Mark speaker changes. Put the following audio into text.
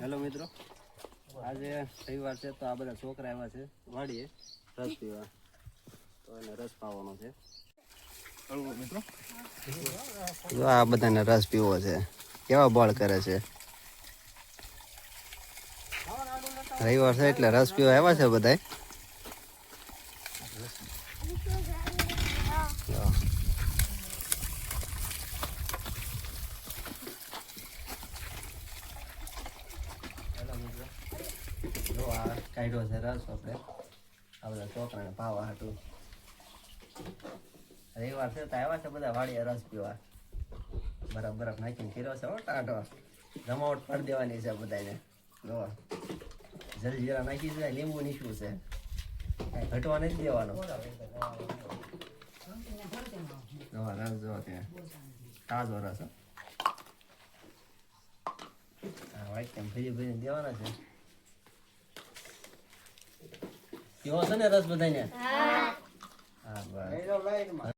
Speaker 1: Hello મિત્રો, આજે રવિવાર છે તો આ બધા છોકરા આવ્યા છે વાડીએ રસ પીવા, તો એને રસ પાવાનો છે. મિત્રો જો આ બધાને રસ પીવો છે, કેવા બળ કરે છે. રવિવાર છે એટલે રસ પીવા આવ્યા છે બધા. જો આ કાઢ્યો છે રસ આપણે આ બધા છોકરાને પાવા હાટું. રવિવાર છે તો આવ્યા છે બધા વાડીએ રસ પીવા. બરફ બરફ નાખીને કર્યો છે ટાઢો. જમાવટ કરી દેવાની છે બધાને. જો જલજીરા નાખી છે, લીંબુ નીકળ્યું છે, કાંઈ ઘટવા નથી દેવાનો. જો રસ જો ત્યાં તાજો રસ. હા વાઈટ કેમ ફરી ફરીને દેવાના છે. કેવો છે ને રસ બધાને? હા બસ.